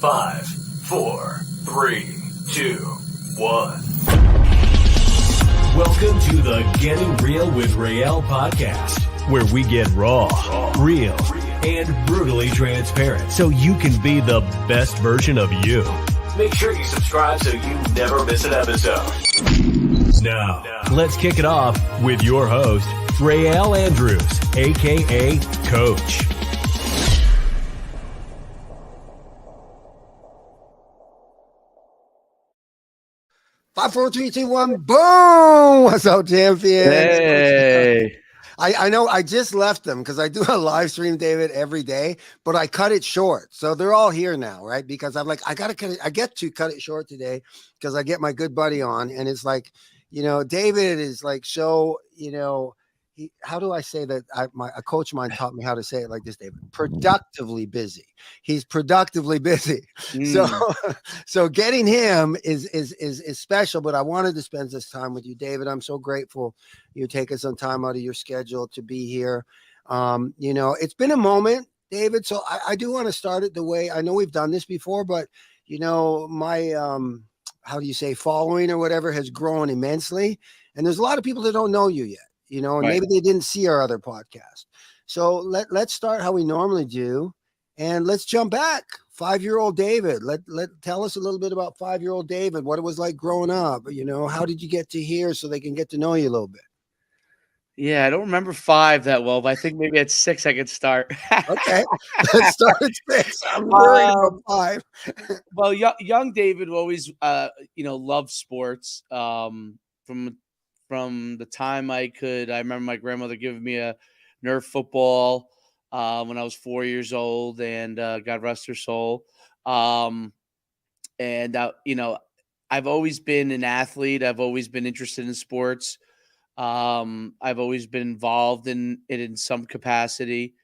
5, 4, 3, 2, 1. Welcome to the Getting Real with Rael podcast, where we get raw, real, and brutally transparent so you can be the best version of you. Make sure you subscribe so you never miss an episode. Now, let's kick it off with your host, Rael Andrews, a.k.a. Coach. Five, four, three, two, one, boom! What's up, champions? Hey. I know I just left them because I do a live stream, David, every day, but I cut it short. So they're all here now, right? Because I'm like, I get to cut it short today because I get my good buddy on. And it's like, David is like, so, how do I say that? A coach of mine taught me how to say it like this, David. Productively busy. He's productively busy. So getting him is special. But I wanted to spend this time with you, David. I'm so grateful you taking some time out of your schedule to be here. It's been a moment, David. So I do want to start it the way I know we've done this before, but my how do you say following or whatever has grown immensely, and there's a lot of people that don't know you yet. Right. Maybe they didn't see our other podcast. So let's start how we normally do. And let's jump back. 5-year-old David. Tell us a little bit about 5-year-old David, what it was like growing up. How did you get to here so they can get to know you a little bit? Yeah, I don't remember 5 that well, but I think maybe at 6 I could start. Okay. Let's start at 6. I'm worried about 5. Well, young David always loved sports. From the time I remember my grandmother giving me a Nerf football when I was 4 years old, and God rest her soul. I've always been an athlete. I've always been interested in sports. I've always been involved in it in some capacity.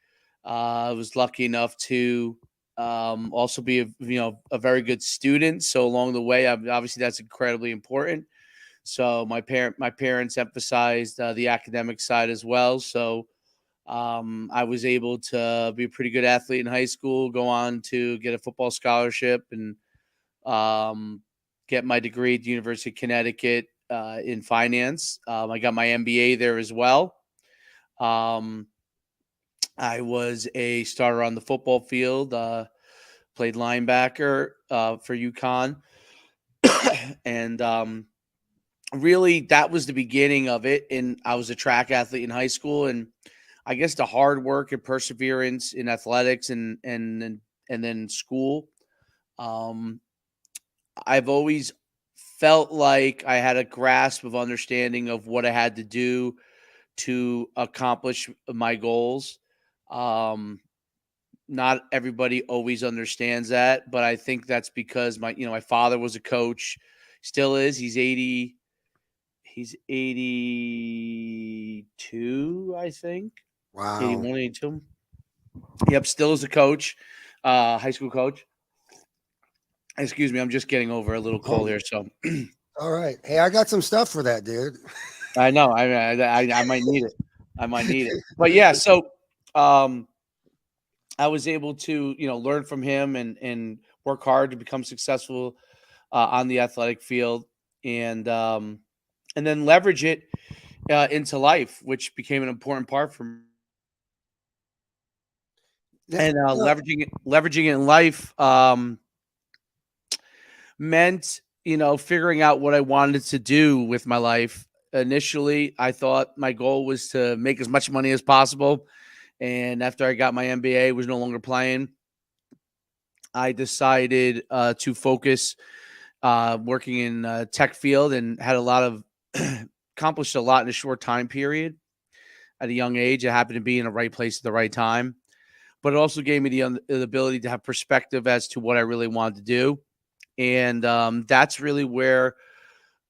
I was lucky enough to also be a very good student. So along the way, obviously that's incredibly important. So my parents emphasized the academic side as well. So I was able to be a pretty good athlete in high school, go on to get a football scholarship, and get my degree at the University of Connecticut in finance. I got my MBA there as well. I was a starter on the football field, played linebacker for UConn, and really, that was the beginning of it. And I was a track athlete in high school, and I guess the hard work and perseverance in athletics and then school. I've always felt like I had a grasp of understanding of what I had to do to accomplish my goals. Not everybody always understands that, but I think that's because my father was a coach, still is. He's 82, I think. Wow. 81, 82. Yep, still is a coach, high school coach. Excuse me, I'm just getting over a little cold here. So, all right. Hey, I got some stuff for that, dude. I know. I might need it. But yeah, so I was able to learn from him and work hard to become successful on the athletic field, and then leverage it into life, which became an important part for me. And leveraging it in life meant, figuring out what I wanted to do with my life. Initially, I thought my goal was to make as much money as possible. And after I got my MBA, was no longer playing, I decided to focus working in tech field, and had accomplished a lot in a short time period. At a young age, I happened to be in the right place at the right time, but it also gave me the ability to have perspective as to what I really wanted to do. And that's really where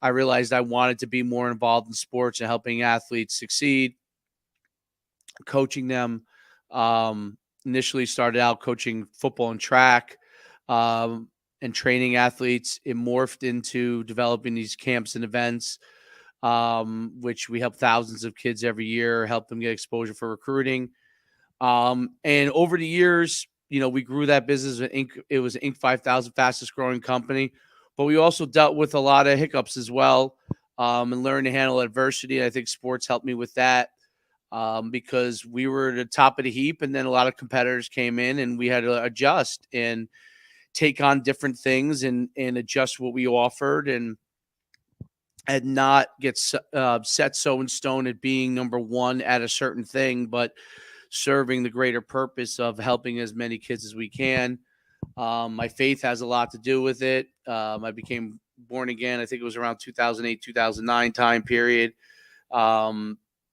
I realized I wanted to be more involved in sports and helping athletes succeed, coaching them. Initially started out coaching football and track, and training athletes. It morphed into developing these camps and events, which we help thousands of kids every year, help them get exposure for recruiting. And over the years, we grew that business. It was Inc. 5000 fastest growing company, but we also dealt with a lot of hiccups as well, and learned to handle adversity. I think sports helped me with that, because we were at the top of the heap, and then a lot of competitors came in, and we had to adjust and take on different things and adjust what we offered, and not get set so in stone at being number one at a certain thing, but serving the greater purpose of helping as many kids as we can. My faith has a lot to do with it. I became born again, I think it was around 2008, 2009 time period.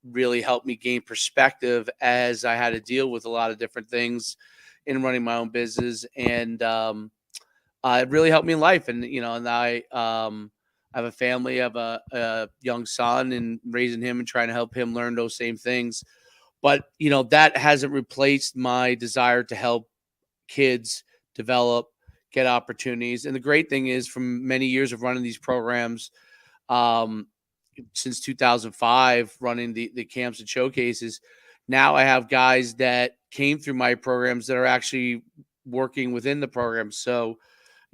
Really helped me gain perspective as I had to deal with a lot of different things in running my own business. And it really helped me in life. And, I have a family, I have a young son, and raising him and trying to help him learn those same things. But, that hasn't replaced my desire to help kids develop, get opportunities. And the great thing is, from many years of running these programs, since 2005, running the camps and showcases, now I have guys that came through my programs that are actually working within the program. So,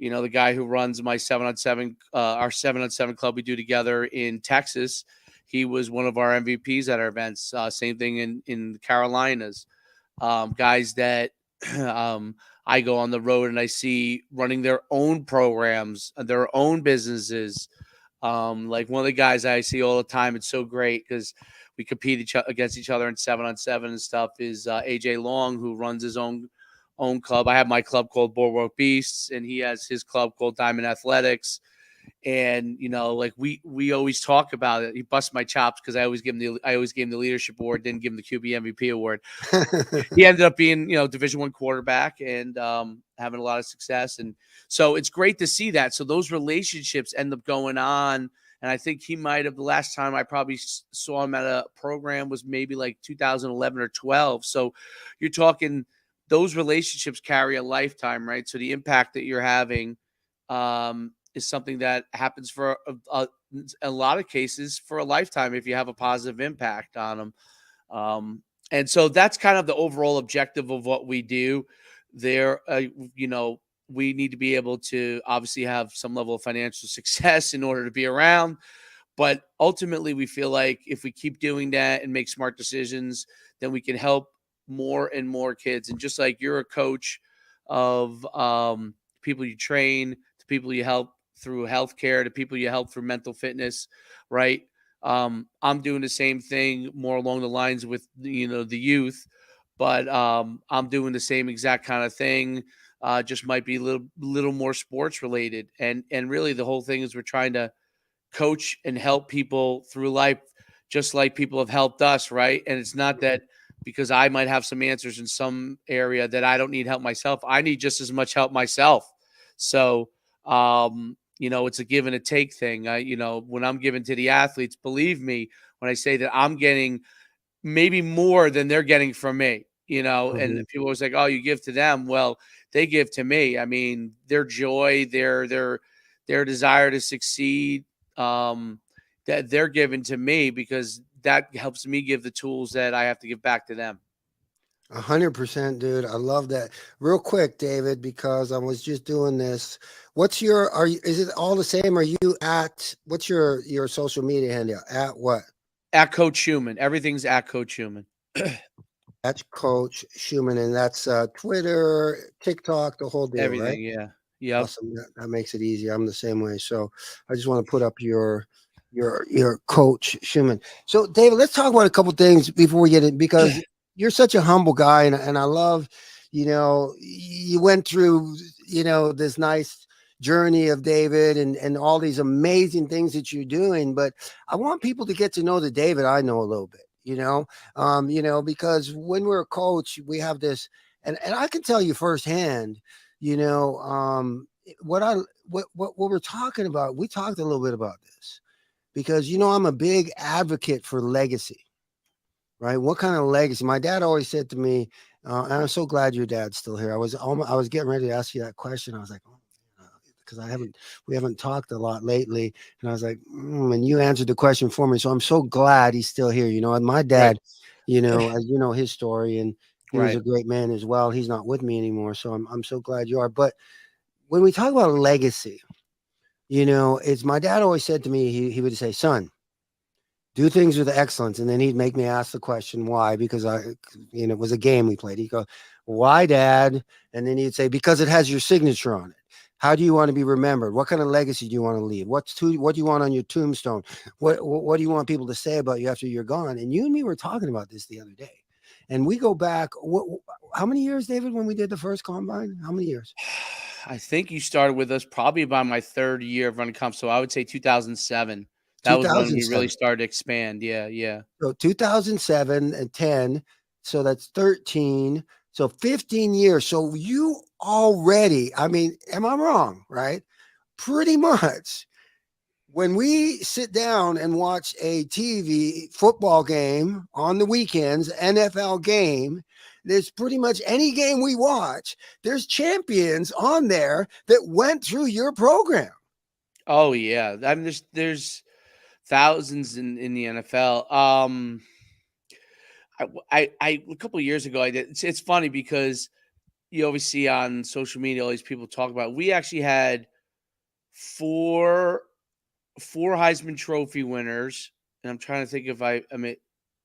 the guy who runs my 7-on-7, our 7-on-7 club we do together in Texas, he was one of our MVPs at our events. Same thing in the Carolinas. Guys that I go on the road and I see running their own programs, their own businesses. Like one of the guys I see all the time, it's so great because we compete against each other in 7-on-7 and stuff, is AJ Long, who runs his own club. I have my club called Boardwalk Beasts, and he has his club called Diamond Athletics. And like we always talk about it. He busts my chops because I always gave him the leadership award, didn't give him the QB MVP award. He ended up being Division I quarterback and having a lot of success. And so it's great to see that. So those relationships end up going on. And I think he might have, the last time I probably saw him at a program was maybe like 2011 or 12. So you're talking, those relationships carry a lifetime, right? So the impact that you're having is something that happens for a lot of cases for a lifetime if you have a positive impact on them. And so that's kind of the overall objective of what we do there. We need to be able to obviously have some level of financial success in order to be around. But ultimately, we feel like if we keep doing that and make smart decisions, then we can help more and more kids. And just like you're a coach of people you train, to people you help through healthcare, to people you help through mental fitness, right? I'm doing the same thing more along the lines with, the youth, but I'm doing the same exact kind of thing. Just might be a little more sports related. And really the whole thing is we're trying to coach and help people through life, just like people have helped us, right? And it's not that because I might have some answers in some area that I don't need help myself. I need just as much help myself. So, it's a give and a take thing. When I'm giving to the athletes, believe me, when I say that I'm getting maybe more than they're getting from me, and people always like, oh, you give to them. Well, they give to me. I mean, their joy, their desire to succeed, that they're giving to me because that helps me give the tools that I have to give back to them. 100%, dude. I love that. Real quick, David, because I was just doing this. Is it all the same? What's your social media handle? At what? At Coach Schuman. Everything's at Coach Schuman. That's Coach Schuman, and that's Twitter, TikTok, the whole deal, Everything, right? yeah. Yep. Awesome. That makes it easy. I'm the same way. So I just want to put up your Coach Schuman. So David, let's talk about a couple things before we get in, because you're such a humble guy, and I love, you went through, this nice journey of David and all these amazing things that you're doing. But I want people to get to know the David I know a little bit, because when we're a coach, we have this, and I can tell you firsthand, what we're talking about. We talked a little bit about this because, I'm a big advocate for legacy. Right. What kind of legacy? My dad always said to me, and I'm so glad your dad's still here. I was getting ready to ask you that question. I was like, because we haven't talked a lot lately. And I was like, and you answered the question for me. So I'm so glad he's still here. And my dad, right. As his story, and He was Right. a great man as well. He's not with me anymore, so I'm so glad you are. But when we talk about legacy, it's my dad always said to me, he would say, son, do things with excellence. And then he'd make me ask the question, why? Because it was a game we played. He'd go, why, Dad? And then he'd say, because it has your signature on it. How do you want to be remembered? What kind of legacy do you want to leave? What do you want on your tombstone? What do you want people to say about you after you're gone? And you and me were talking about this the other day. And we go back, how many years, David, when we did the first combine? How many years? I think you started with us probably by my third year of running comp. So I would say 2007. That was when we really 2007. started to expand. Yeah, yeah. So 2007 and 10. So that's 13. So 15 years. So you already, I mean, am I wrong? Right? Pretty much. When we sit down and watch a TV football game on the weekends, NFL game, there's pretty much any game we watch, there's champions on there that went through your program. Oh yeah. I mean, there's thousands in the NFL. I a couple of years ago I did. It's funny because you always see on social media all these people talk about. We actually had four Heisman Trophy winners, and I'm trying to think if I mean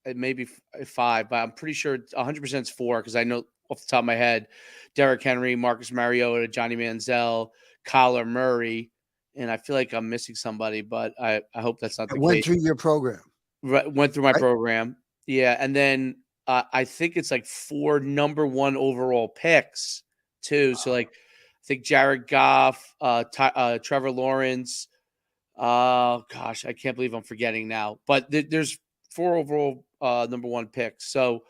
it may be five, but I'm pretty sure 100% it's four because I know off the top of my head, Derrick Henry, Marcus Mariota, Johnny Manziel, Kyler Murray, and I feel like I'm missing somebody, but I hope that's not That the went case. through your program. Went through my Right? program, yeah, and then I think it's like 4 number 1 overall picks too. So like I think Jared Goff, Trevor Lawrence. Gosh, I can't believe I'm forgetting now. But there's 4 overall number 1 picks. So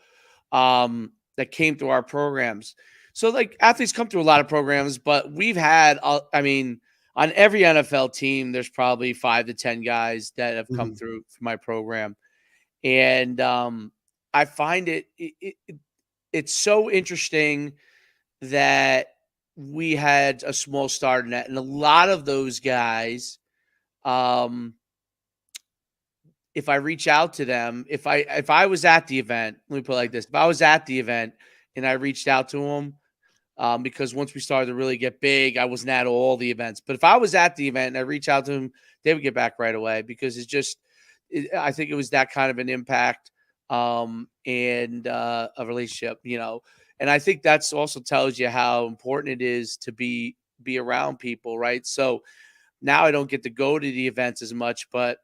that came through our programs. So like athletes come through a lot of programs, but we've had I mean, on every NFL team, there's probably 5 to 10 guys that have come through my program. And I find it's so interesting that we had a small start in that. And a lot of those guys, if I reach out to them, if I was at the event, let me put it like this: if I was at the event and I reached out to them, because once we started to really get big, I wasn't at all the events. But if I was at the event and I reach out to them, they would get back right away because I think it was that kind of an impact and a relationship, And I think that's also tells you how important it is to be around people, right? So now I don't get to go to the events as much, but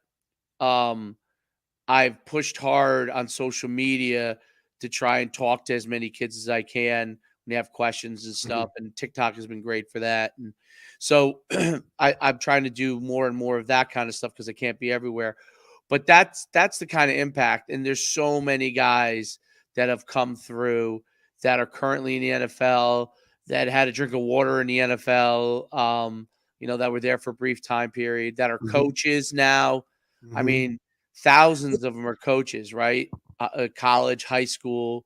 I've pushed hard on social media to try and talk to as many kids as I can when they have questions and stuff. And TikTok has been great for that. And so I'm trying to do more and more of that kind of stuff because I can't be everywhere. But that's the kind of impact. And there's so many guys that have come through that are currently in the NFL, that had a drink of water in the NFL, that were there for a brief time period, that are coaches now. I mean, thousands of them are coaches, right? College, high school,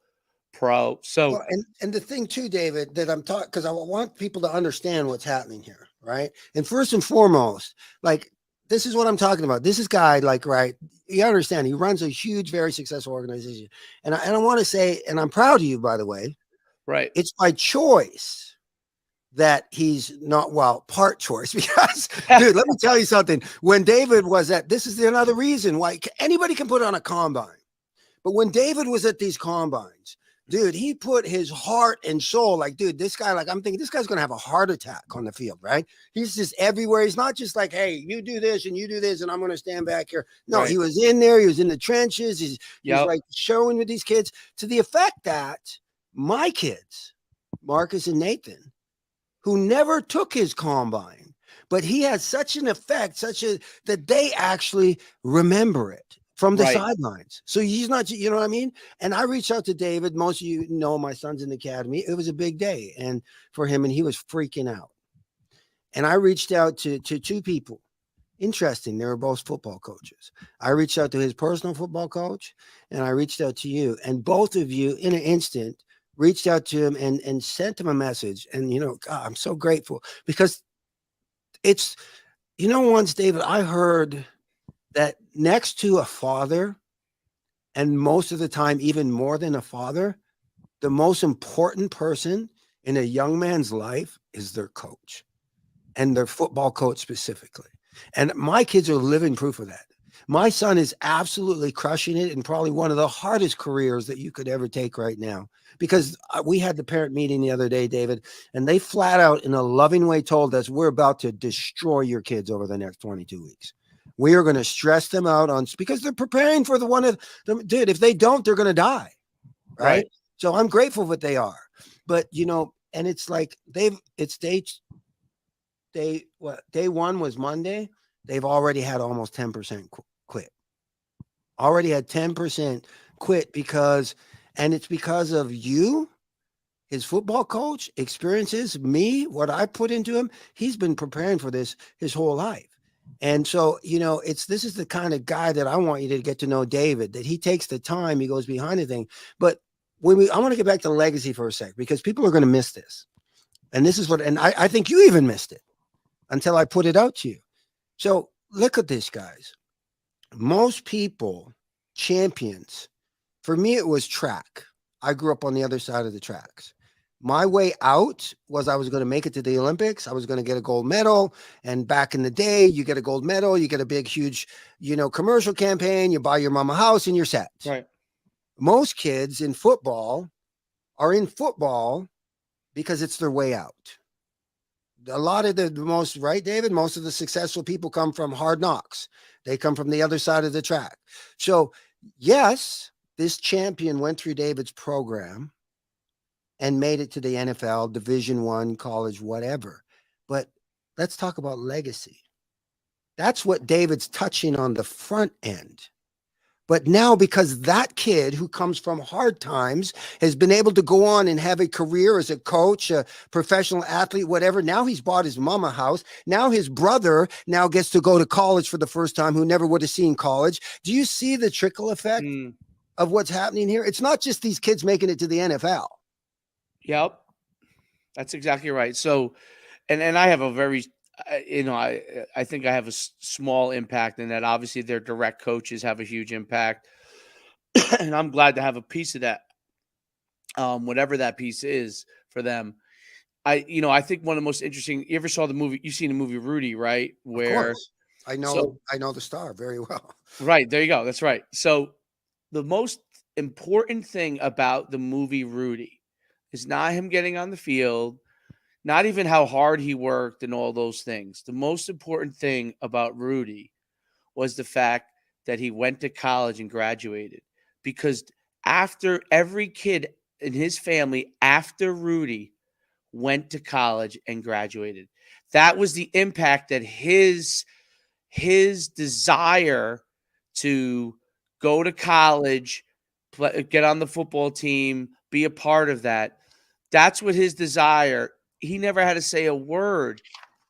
pro. So, Well, and the thing too, David, that I'm talking, because I want people to understand what's happening here, right? And first and foremost, like, this is what I'm talking about. This is guy, like, right? You understand? He runs a huge, very successful organization, and I want to say, and I'm proud of you, by the way. right? It's by choice that he's not, part choice, because, dude, let me tell you something. When David was this is another reason why anybody can put on a combine, but when David was at these combines, dude, he put his heart and soul. Like, dude, this guy, like, I'm thinking this guy's going to have a heart attack on the field, right? He's just everywhere. He's not just like, hey, you do this and you do this and I'm going to stand back here. No, Right. He was in there. He was in the trenches. He's Yep. like showing with these kids to the effect that my kids, Marcus and Nathan, who never took his combine, but he had such an effect, that they actually remember it from the Right. sidelines. So he's not, you know what I mean? And I reached out to David. Most of you know my son's in the academy. It was a big day and for him, and he was freaking out. And I reached out to 2 people. Interesting. They were both football coaches. I reached out to his personal football coach, and I reached out to you. And both of you, in an instant, reached out to him and sent him a message. And, God, I'm so grateful because it's, once, David, I heard that next to a father, and most of the time, even more than a father, the most important person in a young man's life is their coach, and their football coach specifically. And my kids are living proof of that. My son is absolutely crushing it in probably one of the hardest careers that you could ever take right now. Because we had the parent meeting the other day, David, and they flat out in a loving way told us, we're about to destroy your kids over the next 22 weeks. We are going to stress them out because they're preparing for the one of them. Dude, if they don't, they're going to die. Right. So I'm grateful that they are. But, and it's like day one was Monday. They've already had almost 10% quit. Already had 10% quit and it's because of you, his football coach, experiences, me, what I put into him. He's been preparing for this his whole life. And so, this is the kind of guy that I want you to get to know, David, that he takes the time, he goes behind the thing. But I want to get back to legacy for a sec, because people are going to miss this. And this is I think you even missed it until I put it out to you. So look at this, guys. Most people, champions, for me, it was track. I grew up on the other side of the tracks. My way out was I was going to make it to the Olympics. I was going to get a gold medal. And back in the day, you get a gold medal, you get a big, huge, commercial campaign, you buy your mama a house and you're set. Right. Most kids in football are in football because it's their way out. A lot of the most, right, David? Most of the successful people come from hard knocks. They come from the other side of the track. So, yes, this champion went through David's program and made it to the NFL, Division I, college, whatever. But let's talk about legacy. That's what David's touching on the front end. But now, because that kid who comes from hard times has been able to go on and have a career as a coach, a professional athlete, whatever. Now he's bought his mama a house. Now his brother now gets to go to college for the first time, who never would have seen college. Do you see the trickle effect of what's happening here? It's not just these kids making it to the NFL. Yep. That's exactly right. So, and I have a very, I think I have a small impact in that. Obviously, their direct coaches have a huge impact, and I'm glad to have a piece of that, whatever that piece is for them. I think one of the most interesting. You ever saw the movie? You've seen the movie Rudy, right? Where of course. I know the star very well. Right, there you go. That's right. So, the most important thing about the movie Rudy is not him getting on the field. Not even how hard he worked and all those things. The most important thing about Rudy was the fact that he went to college and graduated. Because after every kid in his family, after Rudy, went to college and graduated. That was the impact that his desire to go to college, get on the football team, be a part of that. That's what his desire. He never had to say a word.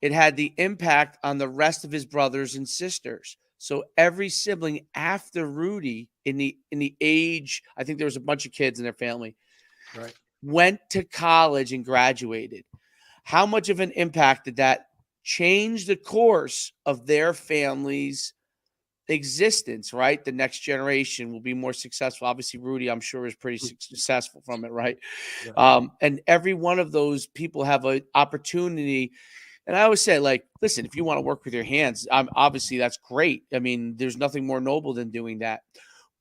It had the impact on the rest of his brothers and sisters. So every sibling after Rudy in the age, I think there was a bunch of kids in their family, right, went to college and graduated. How much of an impact did that change the course of their family's existence, right? The next generation will be more successful. Obviously, Rudy, I'm sure, is pretty successful from it, right? And every one of those people have an opportunity. And I always say, like, listen, if you want to work with your hands, obviously that's great. I mean, there's nothing more noble than doing that.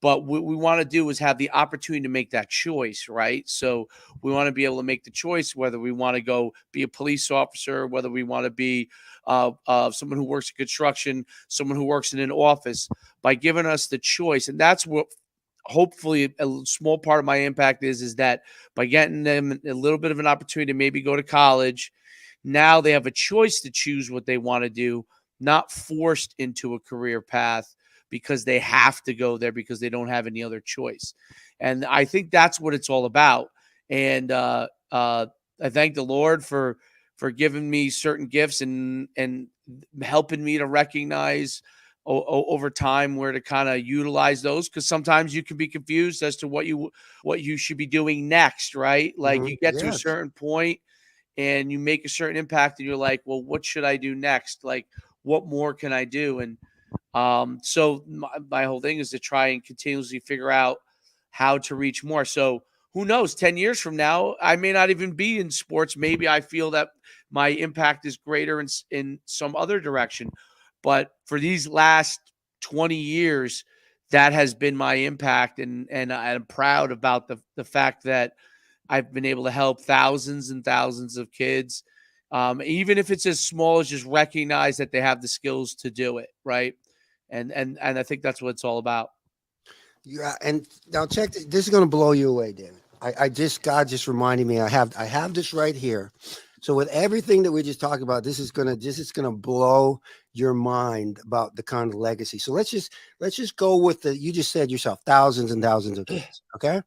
But what we want to do is have the opportunity to make that choice, right? So we want to be able to make the choice whether we want to go be a police officer, whether we want to be someone who works in construction, someone who works in an office, by giving us the choice. And that's what hopefully a small part of my impact is that by getting them a little bit of an opportunity to maybe go to college, now they have a choice to choose what they want to do, not forced into a career path because they have to go there because they don't have any other choice. And I think that's what it's all about. And I thank the Lord for giving me certain gifts and helping me to recognize over time where to kind of utilize those, because sometimes you can be confused as to what you should be doing next, right? Like you get to a certain point and you make a certain impact and you're like, well, what should I do next? Like, what more can I do? And so my whole thing is to try and continuously figure out how to reach more. So who knows, 10 years from now, I may not even be in sports. Maybe I feel that my impact is greater in some other direction. But for these last 20 years, that has been my impact. And I'm proud about the fact that I've been able to help thousands and thousands of kids. Even if it's as small as just recognize that they have the skills to do it. Right. And I think that's what it's all about. Yeah, and now check. This is going to blow you away, David. God just reminded me. I have this right here. So with everything that we just talked about, this is gonna blow your mind about the kind of legacy. So let's just go with you just said yourself, thousands and thousands of kids. Okay,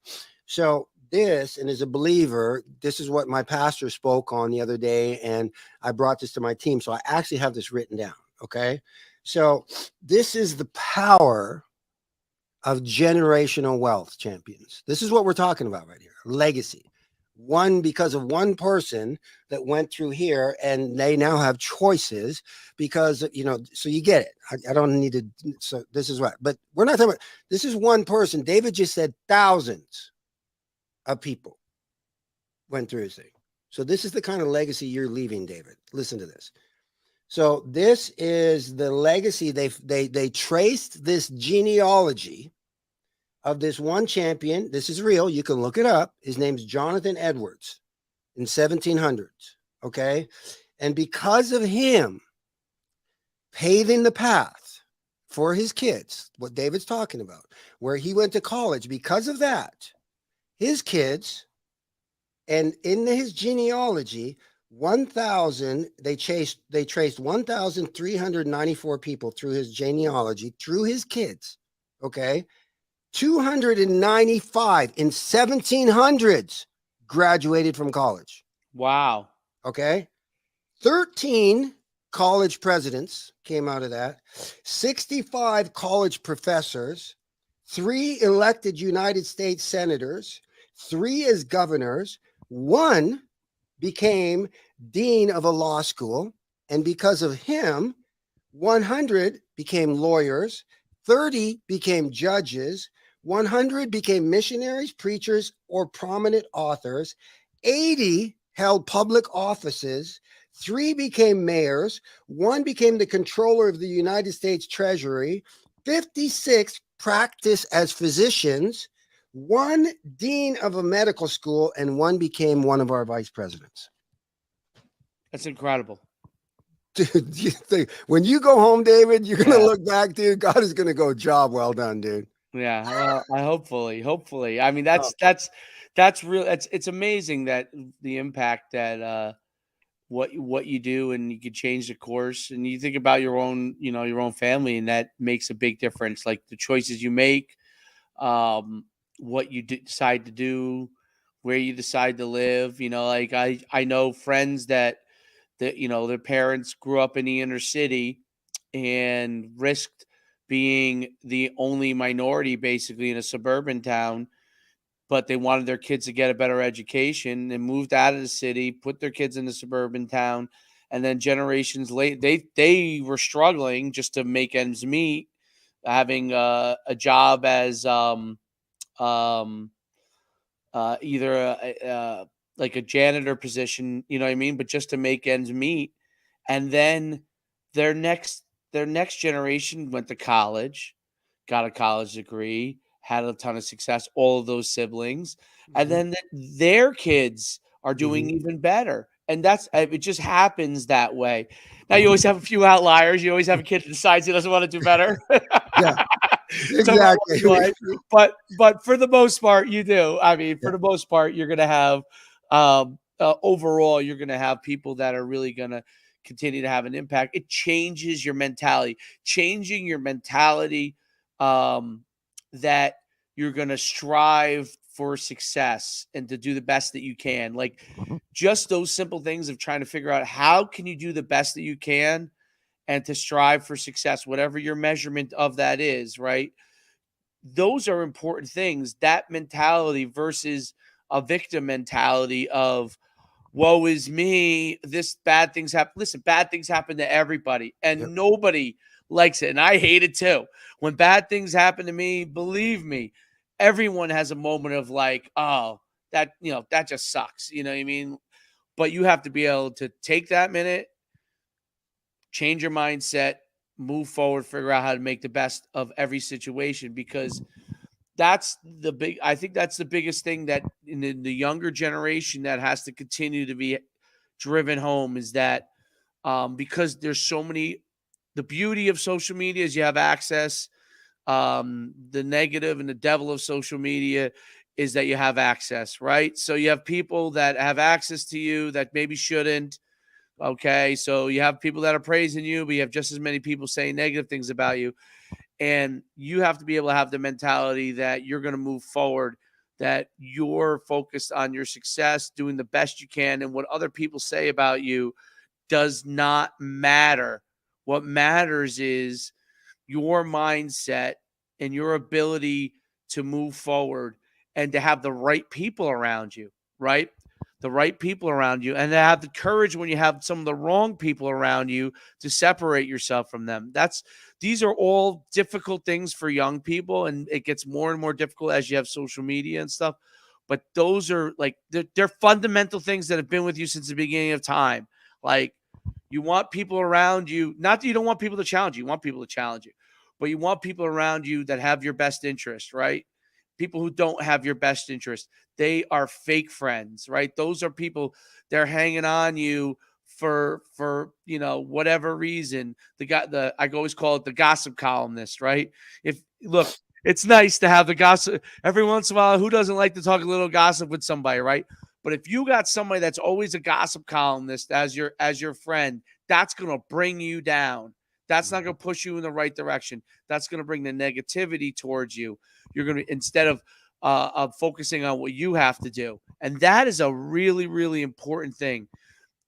so this, and as a believer, this is what my pastor spoke on the other day, and I brought this to my team. So I actually have this written down. Okay, so this is the power of generational wealth, champions. This is what we're talking about right here. Legacy. One, because of one person that went through here, and they now have choices because, so you get it. I don't need to. So this is what, but we're not talking about, this is one person. David just said thousands of people went through his thing. So this is the kind of legacy you're leaving, David. Listen to this. So this is the legacy. They traced this genealogy of this one champion. This is real. You can look it up. His name's Jonathan Edwards in 1700s. Okay. And because of him paving the path for his kids, what David's talking about, where he went to college, because of that, his kids, and in his genealogy, they traced 1,394 people through his genealogy, through his kids. Okay. 295 in 1700s graduated from college. Wow. Okay. 13 college presidents came out of that. 65 college professors, 3 elected United States senators, 3 as governors, 1 became dean of a law school. And because of him, 100 became lawyers, 30 became judges, 100 became missionaries, preachers, or prominent authors. 80 held public offices. 3 became mayors. 1 became the controller of the United States Treasury. 56 practiced as physicians. 1 dean of a medical school, and 1 became one of our vice presidents. That's incredible. Dude, you think when you go home, David, you're gonna look back, dude. God is gonna go, job well done, dude. Yeah, well, hopefully. I mean, that's real. It's amazing that the impact that what you do, and you could change the course, and you think about your own family, and that makes a big difference. Like the choices you make, what you decide to do, where you decide to live. Like I know friends that their parents grew up in the inner city and risked being the only minority basically in a suburban town, but they wanted their kids to get a better education and moved out of the city, put their kids in the suburban town. And then generations later, they were struggling just to make ends meet, having a job as either like a janitor position, you know what I mean? But just to make ends meet. And then their next generation went to college, got a college degree, had a ton of success, all of those siblings. And then their kids are doing even better. And it just happens that way. Now, you always have a few outliers. You always have a kid that decides he doesn't want to do better. Yeah, exactly. But for the most part, you do. I mean, for the most part, you're going to have, overall, you're going to have people that are really going to continue to have an impact. It changes your mentality. Changing your mentality, that you're going to strive for success and to do the best that you can. Like just those simple things of trying to figure out how can you do the best that you can and to strive for success, whatever your measurement of that is, right? Those are important things. That mentality versus a victim mentality of, woe is me, this bad things happen. Listen, bad things happen to everybody, and nobody likes it. And I hate it too. When bad things happen to me, believe me, everyone has a moment of like, oh, that, that just sucks. You know what I mean? But you have to be able to take that minute, change your mindset, move forward, figure out how to make the best of every situation, because I think that's the biggest thing that in the younger generation that has to continue to be driven home, is that because there's so many, the beauty of social media is you have access. The negative and the devil of social media is that you have access, right? So you have people that have access to you that maybe shouldn't. Okay. So you have people that are praising you, but you have just as many people saying negative things about you. And you have to be able to have the mentality that you're going to move forward, that you're focused on your success, doing the best you can. And what other people say about you does not matter. What matters is your mindset and your ability to move forward and to have the right people around you, right? The right people around you, and to have the courage when you have some of the wrong people around you to separate yourself from them. These are all difficult things for young people, and it gets more and more difficult as you have social media and stuff. But those are like, they're fundamental things that have been with you since the beginning of time. Like, you want people around you, not that you don't want people to challenge you, you want people to challenge you, but you want people around you that have your best interest, right? People who don't have your best interest, they are fake friends, right? Those are people, they're hanging on you for whatever reason. I always call it the gossip columnist, right? Look, it's nice to have the gossip every once in a while. Who doesn't like to talk a little gossip with somebody, right? But if you got somebody that's always a gossip columnist as your friend, that's going to bring you down. That's not going to push you in the right direction. That's going to bring the negativity towards you. You're going to, instead of focusing on what you have to do. And that is a really, really important thing.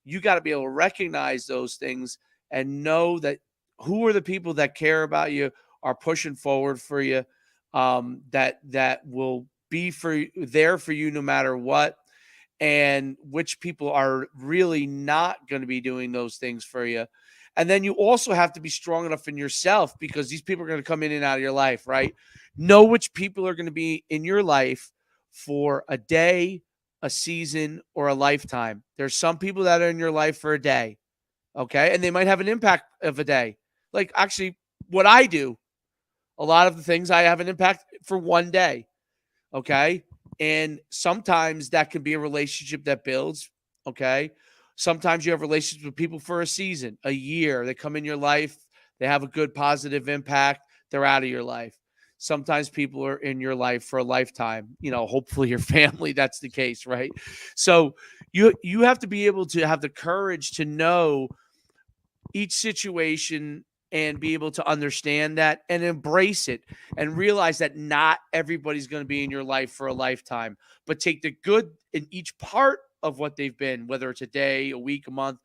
You got to be able to recognize those things and know that who are the people that care about you, are pushing forward for you, that will be there for you no matter what, and which people are really not going to be doing those things for you. And then you also have to be strong enough in yourself, because these people are going to come in and out of your life, right? Know which people are going to be in your life for a day, a season, or a lifetime. There's some people that are in your life for a day, okay? And they might have an impact of a day. Like, actually, what I do, a lot of the things I have an impact for one day, okay? And sometimes that can be a relationship that builds, okay? Sometimes you have relationships with people for a season, a year. They come in your life, they have a good positive impact, they're out of your life. Sometimes people are in your life for a lifetime. Hopefully your family, that's the case, right? So you have to be able to have the courage to know each situation and be able to understand that and embrace it and realize that not everybody's going to be in your life for a lifetime, but take the good in each part of what they've been, whether it's a day, a week, a month,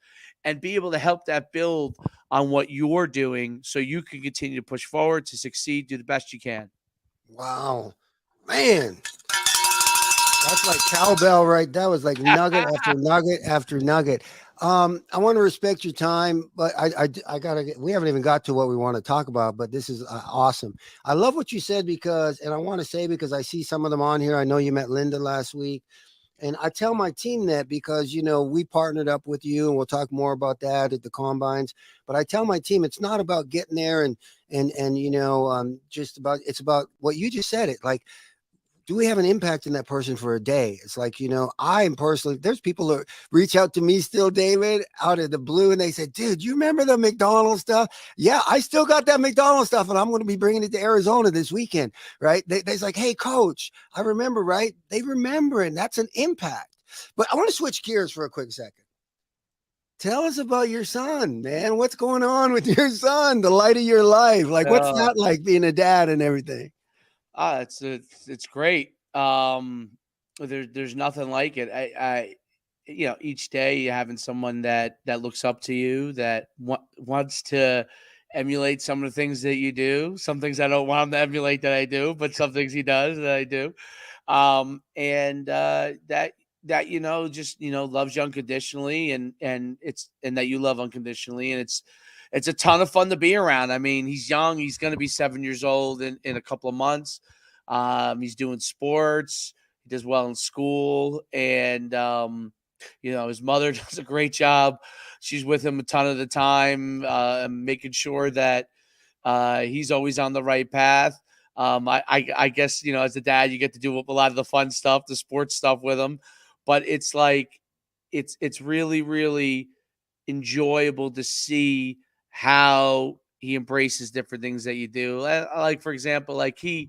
and be able to help that build on what you're doing so you can continue to push forward, to succeed, do the best you can. Wow, man. That's like cowbell, right? That was like nugget after nugget after nugget. I want to respect your time, but I gotta we haven't even got to what we want to talk about, but this is awesome. I love what you said, and I want to say, because I see some of them on here. I know you met Linda last week, and I tell my team that because, we partnered up with you, and we'll talk more about that at the combines. But I tell my team, it's not about getting there and just about, it's about what you just said. It like, do we have an impact in that person for a day? It's like, I am personally, there's people that reach out to me still, David, out of the blue, and they say, dude, you remember the McDonald's stuff? Yeah, I still got that McDonald's stuff, and I'm going to be bringing it to Arizona this weekend, right? They're like, hey, coach, I remember, right? They remember it, and that's an impact. But I want to switch gears for a quick second. Tell us about your son, man. What's going on with your son, the light of your life? Like, what's that like, being a dad and everything? It's great. There's nothing like it. I each day you're having someone that looks up to you, that wants to emulate some of the things that you do. Some things I don't want him to emulate that I do, but some things he does that I do. And that just loves you unconditionally, and that you love unconditionally, and it's a ton of fun to be around. I mean, he's young. He's going to be 7 years old in a couple of months. He's doing sports. He does well in school, and his mother does a great job. She's with him a ton of the time, making sure that he's always on the right path. I guess, as a dad, you get to do a lot of the fun stuff, the sports stuff with him, but it's like, it's really, really enjoyable to see how he embraces different things that you do. Like, for example, like he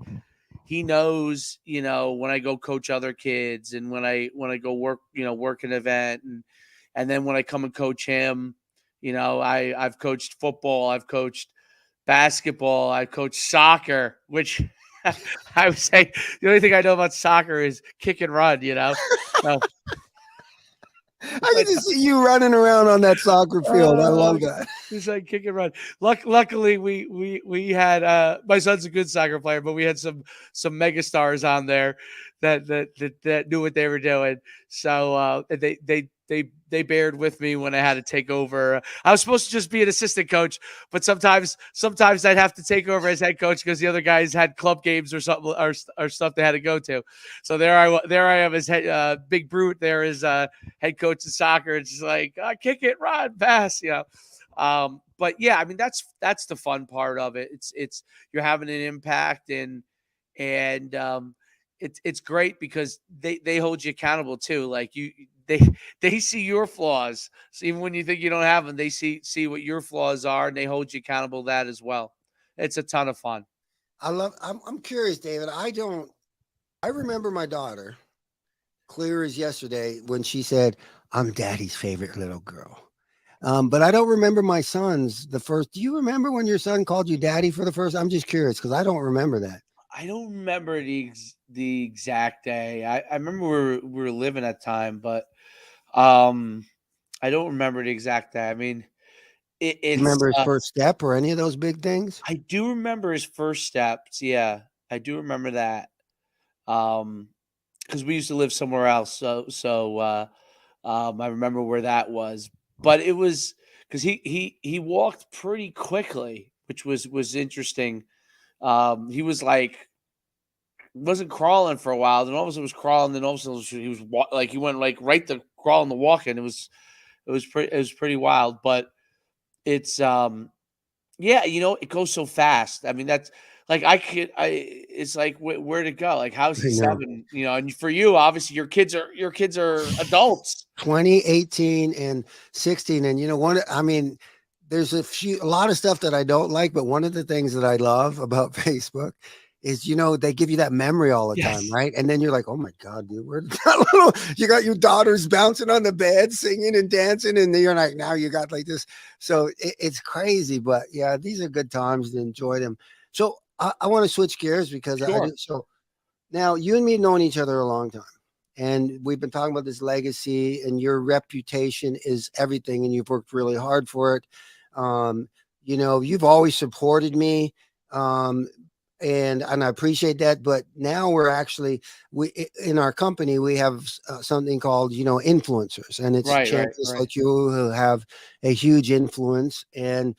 knows, when I go coach other kids, and when I go work an event, and then when I come and coach him, I've coached football, I've coached basketball, I've coached soccer, which I would say the only thing I know about soccer is kick and run. So, I can just see you running around on that soccer field. I love that. It's like kick and run. Luckily, we had my son's a good soccer player, but we had some mega stars on there that knew what they were doing. So they bared with me when I had to take over. I was supposed to just be an assistant coach, but sometimes I'd have to take over as head coach because the other guys had club games or something or stuff they had to go to. So there I am as big brute there as head coach of soccer. It's just like kick it, run, pass, But yeah, I mean that's the fun part of it. It's you're having an impact, and it's great because they hold you accountable too. Like they see your flaws. So even when you think you don't have them, they see what your flaws are, and they hold you accountable to that as well. It's a ton of fun. I'm curious, David. I remember my daughter clear as yesterday when she said, "I'm daddy's favorite little girl." But I don't remember my son's the first. Do you remember when your son called you daddy for the first? I'm just curious because I don't remember that. I don't remember the exact day. I remember we were living at the time, but I don't remember the exact day. I mean, You it's remember his first step or any of those big things? I do remember his first steps. Yeah, I do remember that. Because we used to live somewhere else, so I remember where that was. But it was because he walked pretty quickly, which was interesting. He was like wasn't crawling for a while, then all of a sudden was crawling, then all of a sudden he was like he went like right to crawling to walking. It was pretty wild, but it's yeah, it goes so fast. I mean, that's like it's like where to go? Like how's I he know. 7? And for you, obviously your kids are adults. 2018 and 16. And I mean, there's a lot of stuff that I don't like, but one of the things that I love about Facebook is, they give you that memory all the time, Yes. right? And then you're like, oh my God, dude, where did that you got your daughters bouncing on the bed, singing and dancing, and then you're like, now you got like this. So it's crazy, but yeah, these are good times to enjoy them. So I want to switch gears because I Sure. do. So now you and me have known each other a long time. And we've been talking about this legacy, and your reputation is everything, and you've worked really hard for it. You've always supported me, and I appreciate that. But now we in our company we have something called influencers, and it's Right. champions like you who have a huge influence, and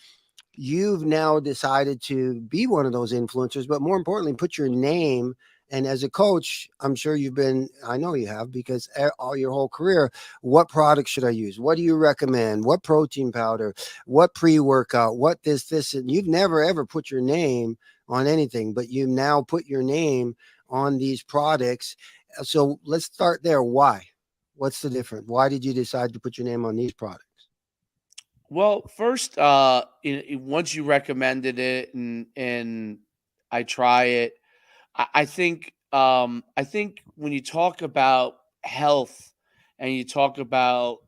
you've now decided to be one of those influencers, but more importantly, put your name. And as a coach, I'm sure I know you have, because all your whole career, what product should I use? What do you recommend? What protein powder? What pre-workout? What this, and you've never ever put your name on anything, but you now put your name on these products. So let's start there. Why? What's the difference? Why did you decide to put your name on these products? Well, first, once you recommended it and I try it, I think when you talk about health and you talk about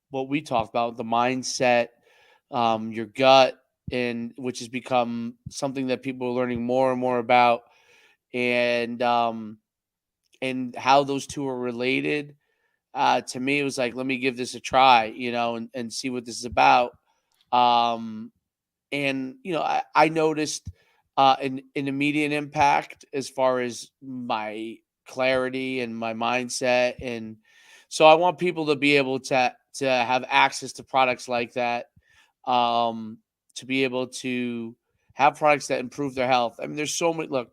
what we talked about, the mindset, your gut, and which has become something that people are learning more and more about, and how those two are related. To me, it was like, let me give this a try, and see what this is about. Um, and I noticed an immediate impact as far as my clarity and my mindset, and so I want people to be able to have access to products like that, to be able to have products that improve their health. I mean, there's so many. Look,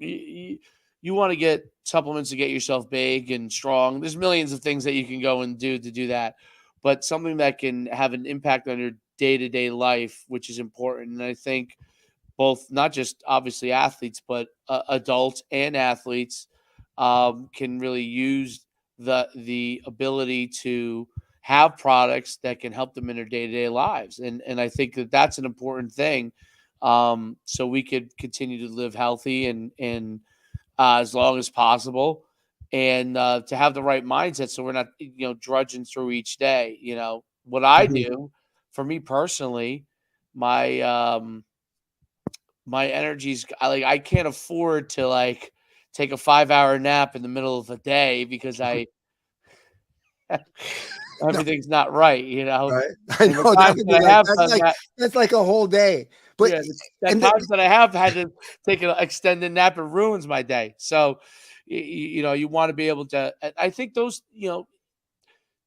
you want to get supplements to get yourself big and strong. There's millions of things that you can go and do to do that, but something that can have an impact on your day-to-day life, which is important. And I think both, not just obviously athletes, but adults and athletes can really use the ability to have products that can help them in their day-to-day lives. And I think that that's an important thing. So we could continue to live healthy and as long as possible, and to have the right mindset, so we're not drudging through each day. What I Mhm. do, for me personally, my my energy's I can't afford to take a 5-hour nap in the middle of the day because No, everything's not right. right? I And the know that times would that be I like have done that, that's like a whole day. But yeah, that and the, times that I have had to take an extended nap, it ruins my day. So, you want to be able to. I think those,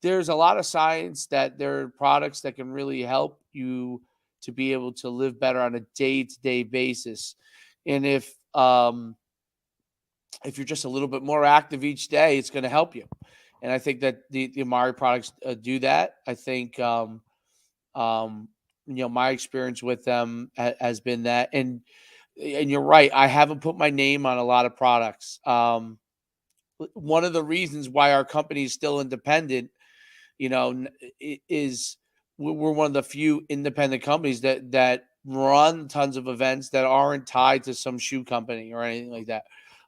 there's a lot of science that there are products that can really help you to be able to live better on a day-to-day basis. And if you're just a little bit more active each day, it's going to help you. And I think that the Amari products do that. I think um, my experience with them has been that. And you're right, I haven't put my name on a lot of products. One of the reasons why our company is still independent, is we're one of the few independent companies that run tons of events that aren't tied to some shoe company or anything like that.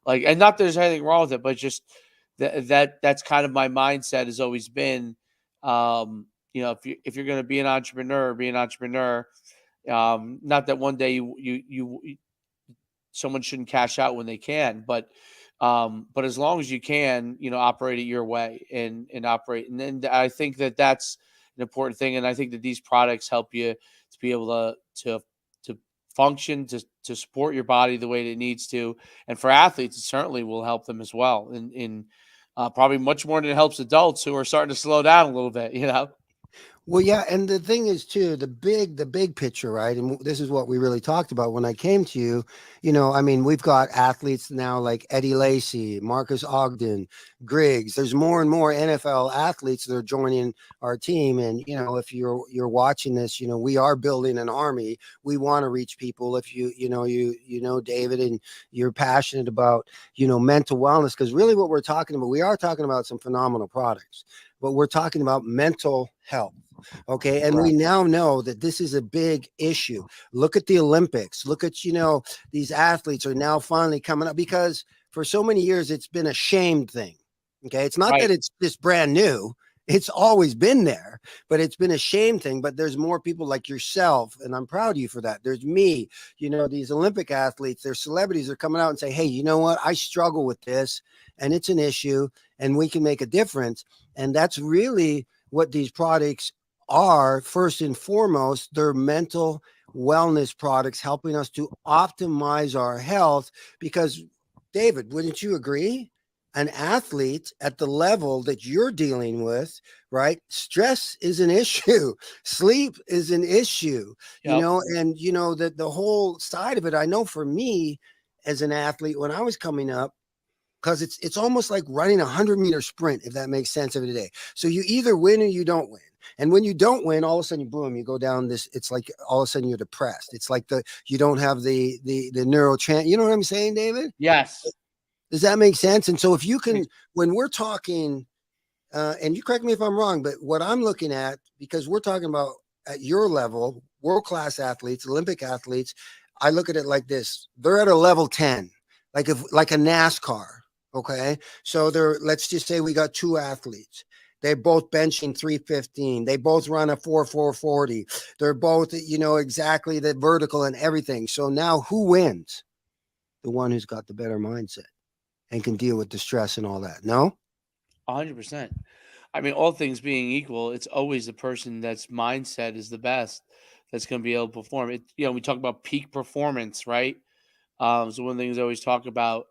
And not that there's anything wrong with it, but just that's kind of my mindset has always been. If you're going to be an entrepreneur, be an entrepreneur. Not that one day someone shouldn't cash out when they can, but as long as you can, operate it your way and operate. And then I think that that's an important thing. And I think that these products help you to be able to function, to support your body the way that it needs to. And for athletes, it certainly will help them as well. In probably much more than it helps adults who are starting to slow down a little bit. Well, yeah, and the thing is too, the big picture, right? And this is what we really talked about when I came to you. I mean, we've got athletes now like Eddie Lacy, Marcus Ogden, Griggs. There's more and more NFL athletes that are joining our team. And if you're watching this, we are building an army. We want to reach people. If David, and you're passionate about mental wellness, because really what we're talking about, we are talking about some phenomenal products, but we're talking about mental health. Okay. And we Right. now know that this is a big issue. Look at the Olympics. Look at, these athletes are now finally coming up, because for so many years it's been a shame thing. Okay. It's not that Right. it's just brand new. It's always been there, but it's been a shame thing. But there's more people like yourself, and I'm proud of you for that. There's me, these Olympic athletes, their celebrities are coming out and say, hey, you know what? I struggle with this, and it's an issue, and we can make a difference. And that's really what these products are. First and foremost, they're mental wellness products, helping us to optimize our health. Because, David, wouldn't you agree? An athlete at the level that you're dealing with, right? Stress is an issue, sleep is an issue, Yep. and that the whole side of it. I know for me as an athlete, when I was coming up, because it's almost like running a 100-meter sprint, if that makes sense, every day. So you either win or you don't win. And when you don't win, all of a sudden, boom, you go down this. It's like all of a sudden you're depressed. It's like you don't have the neurotransmitter. You know what I'm saying, David? Yes. Does that make sense? And so if you can, when we're talking, and you correct me if I'm wrong, but what I'm looking at, because we're talking about at your level, world-class athletes, Olympic athletes, I look at it like this: they're at a level 10, like a NASCAR. Okay. So let's just say we got two athletes. They're both benching 315. They both run a 4,440. They're both, exactly the vertical and everything. So now who wins? The one who's got the better mindset and can deal with the stress and all that. No? 100%. I mean, all things being equal, it's always the person that's mindset is the best that's going to be able to perform. We talk about peak performance, right? So one of the things I always talk about,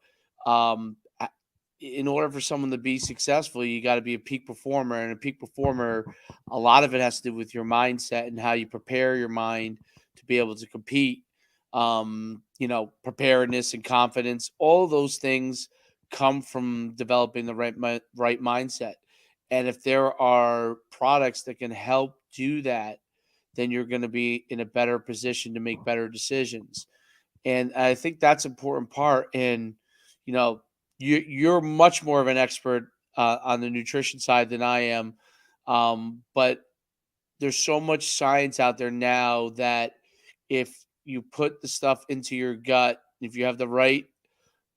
in order for someone to be successful, you got to be a peak performer. And a peak performer, a lot of it has to do with your mindset and how you prepare your mind to be able to compete. Preparedness and confidence, all those things come from developing the right mindset. And if there are products that can help do that, then you're going to be in a better position to make better decisions. And I think that's an important part. And, you're much more of an expert on the nutrition side than I am. But there's so much science out there now that if you put the stuff into your gut, if you have the right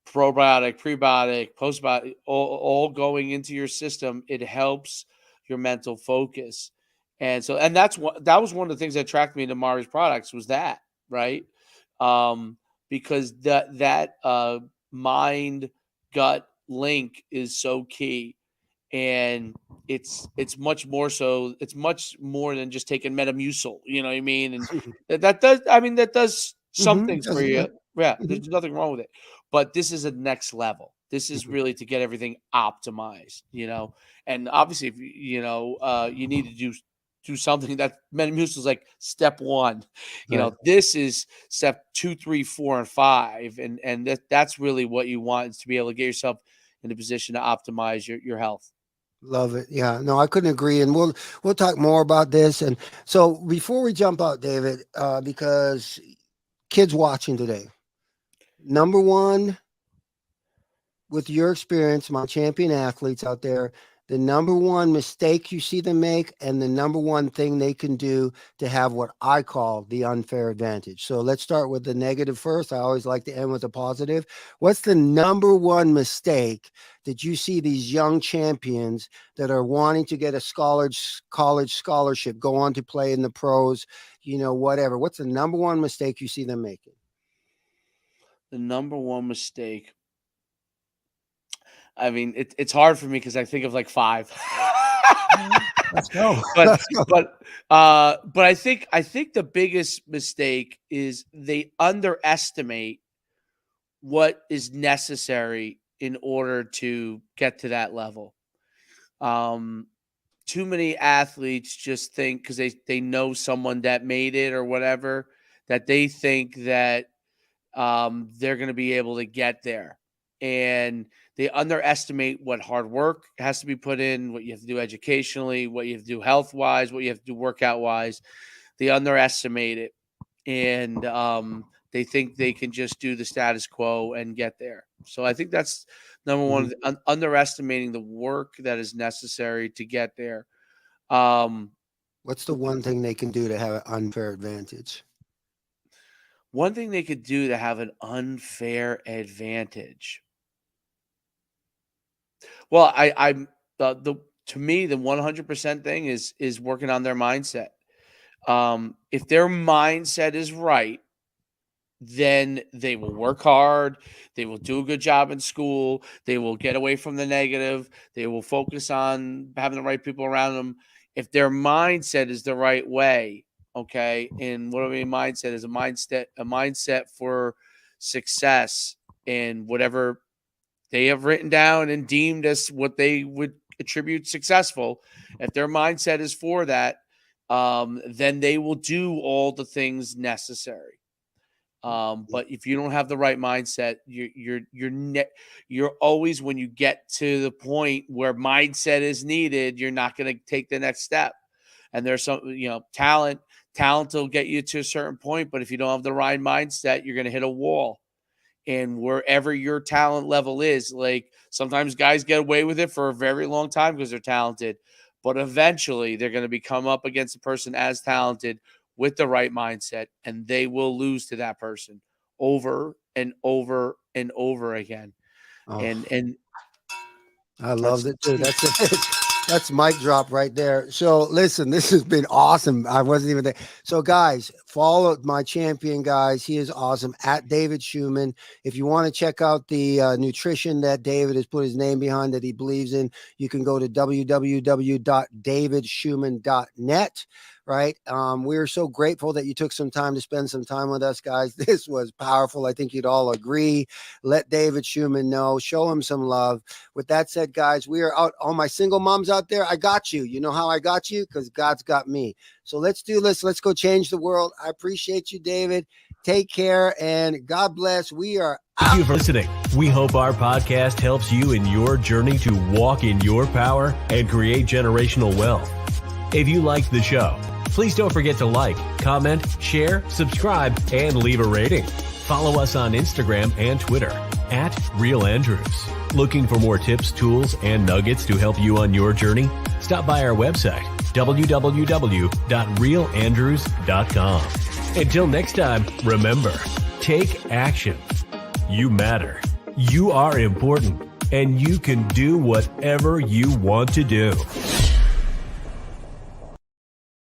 probiotic, prebiotic, postbiotic, all going into your system, it helps your mental focus. And that was one of the things that attracted me to Mari's products was that, right? Because that mind gut link is so key. And it's much more so. It's much more than just taking Metamucil. You know what I mean? And that does some things for you. Yeah, there's nothing wrong with it. But this is a next level. This is really to get everything optimized. And obviously, if you need to do something, that Metamucil is like step one. This is step 2, 3, 4, and 5, and that's really what you want, is to be able to get yourself in a position to optimize your health. Love it. Yeah, no, I couldn't agree. And we'll talk more about this. And so before we jump out, David, because kids watching today, number one, with your experience, my champion athletes out there, the number one mistake you see them make and the number one thing they can do to have what I call the unfair advantage. So let's start with the negative first. I always like to end with a positive. What's the number one mistake that you see these young champions that are wanting to get a college scholarship, go on to play in the pros, whatever? What's the number one mistake you see them making? The number one mistake. I mean, it's hard for me because I think of like 5. Let's go. But I think the biggest mistake is they underestimate what is necessary in order to get to that level. Too many athletes just think because they know someone that made it or whatever, that they think that they're going to be able to get there. And they underestimate what hard work has to be put in, what you have to do educationally, what you have to do health-wise, what you have to do workout-wise. They underestimate it. And they think they can just do the status quo and get there. So I think that's number one, underestimating the work that is necessary to get there. What's the one thing they can do to have an unfair advantage? One thing they could do to have an unfair advantage. Well, to me, the 100% thing is working on their mindset. If their mindset is right, then they will work hard. They will do a good job in school. They will get away from the negative. They will focus on having the right people around them. If their mindset is the right way, okay. And what I mean, mindset is a mindset for success and whatever they have written down and deemed as what they would attribute successful. If their mindset is for that, then they will do all the things necessary. But if you don't have the right mindset, you're always, when you get to the point where mindset is needed, you're not going to take the next step. And there's some, talent will get you to a certain point, but if you don't have the right mindset, you're going to hit a wall. And wherever your talent level is, like sometimes guys get away with it for a very long time because they're talented, but eventually they're going to come up against a person as talented with the right mindset, and they will lose to that person over and over and over again. Oh, and I love it too. That's mic drop right there. So listen, this has been awesome. I wasn't even there. So guys, follow my champion, guys. He is awesome, at David Schuman. If you want to check out the nutrition that David has put his name behind, that he believes in, you can go to www.davidschuman.net. right? We're so grateful that you took some time to spend some time with us, guys. This was powerful. I think you'd all agree. Let David Schuman know. Show him some love. With that said, guys, we are out. All my single moms out there, I got you. You know how I got you? Because God's got me. So let's do this. Let's go change the world. I appreciate you, David. Take care and God bless. We are out. Thank you for listening. We hope our podcast helps you in your journey to walk in your power and create generational wealth. If you liked the show, please don't forget to like, comment, share, subscribe, and leave a rating. Follow us on Instagram and Twitter @RealAndrews. Looking for more tips, tools, and nuggets to help you on your journey? Stop by our website, www.realandrews.com. Until next time, remember, take action. You matter. You are important, and you can do whatever you want to do.